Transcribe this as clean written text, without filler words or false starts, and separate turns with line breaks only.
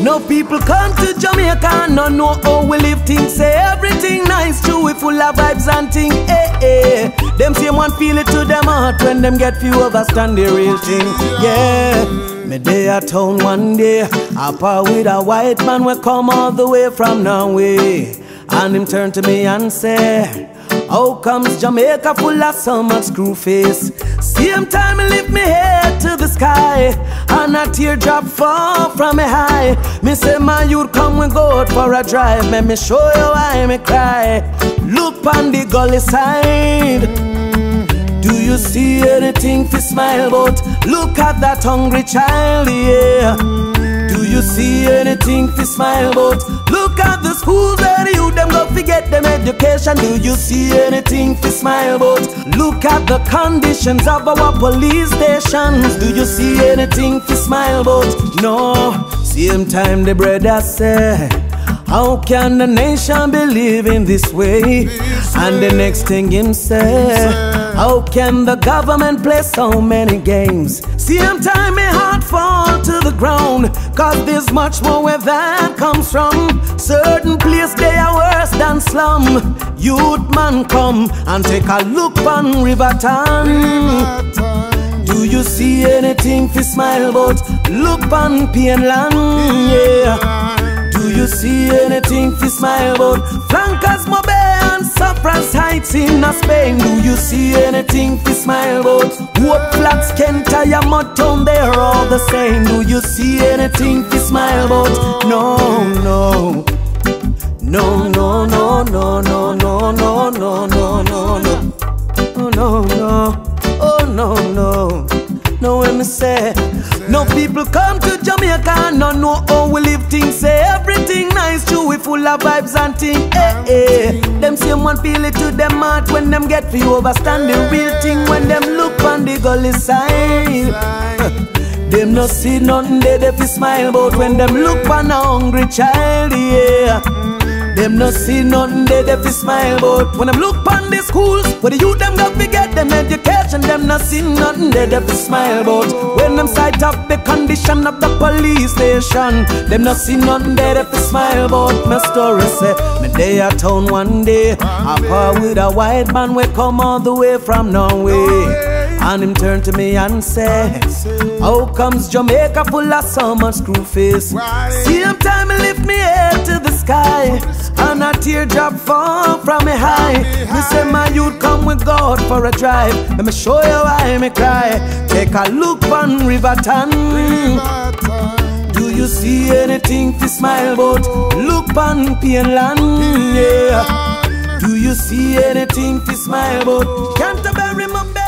No people come to Jamaica and no know how we live things. Say everything nice too, we full of vibes and thing. Them same one feel it to them heart when them get few understand the real thing. Yeah, me day at town one day, up with a white man we come all the way from Norway, and him turn to me and say, how comes Jamaica full of so much screw face? Same time I lift me head to the sky, and a teardrop fall from me high. Me say my youth come we go out for a drive. Let me show you why me cry. Look on the gully side. Do you see anything to smile about? Look at that hungry child, yeah. Do you see anything to smile about? Look at the schools where the youth them go forget them education. Do you see anything to smile about? Look at the conditions of our police stations. Do you see anything to smile about? No. Same time the brother say, how can the nation be living this way? And the next thing him say, how can the government play so many games? Same time my heart fall to the ground, cause there's much more where that comes from. Certain place they are worse than slum. Youth man come and take a look on Riverton. Do you see anything to smile about? Look on Pienland, yeah. Do you see anything to smile about? Flankers Mobe and Saffron's Heights in Spain. Do you see anything to smile about? Hope Flats, Kentire, Mudtown, they're all the same. Do you see anything to smile about? No, no. No, no, no, no, no, no, no, no, no, no, no. Oh, no, no. Oh, no, no. No, when me say, no people come to Jamaica and no know how we live things. Say everything nice too, we full of vibes and thing. Them same one feel it to them heart when them get for you overstand the real thing. When them look on the gully side, them no see nothing they fi smile about. When them look on a hungry child, yeah. Them no see nothing they fi smile about. When them look on the schools where the youth them got to get them education, them no see nothing they fi smile about. When them sight up the condition of the police station, them no see nothing they fi smile about. My story say, me day at town one day, I par with a white man we come all the way from Norway. And him turn to me and say, how comes Jamaica full of so much screw face? Same time I lift me head to the sky, and a teardrop fall from me high. Me say my youth come we go out for a drive. Let me show you why me cry. Take a look on Riverton. Do you see anything to smile about? Look on Pienland, yeah. Do you see anything to smile about? Canterbury, my baby.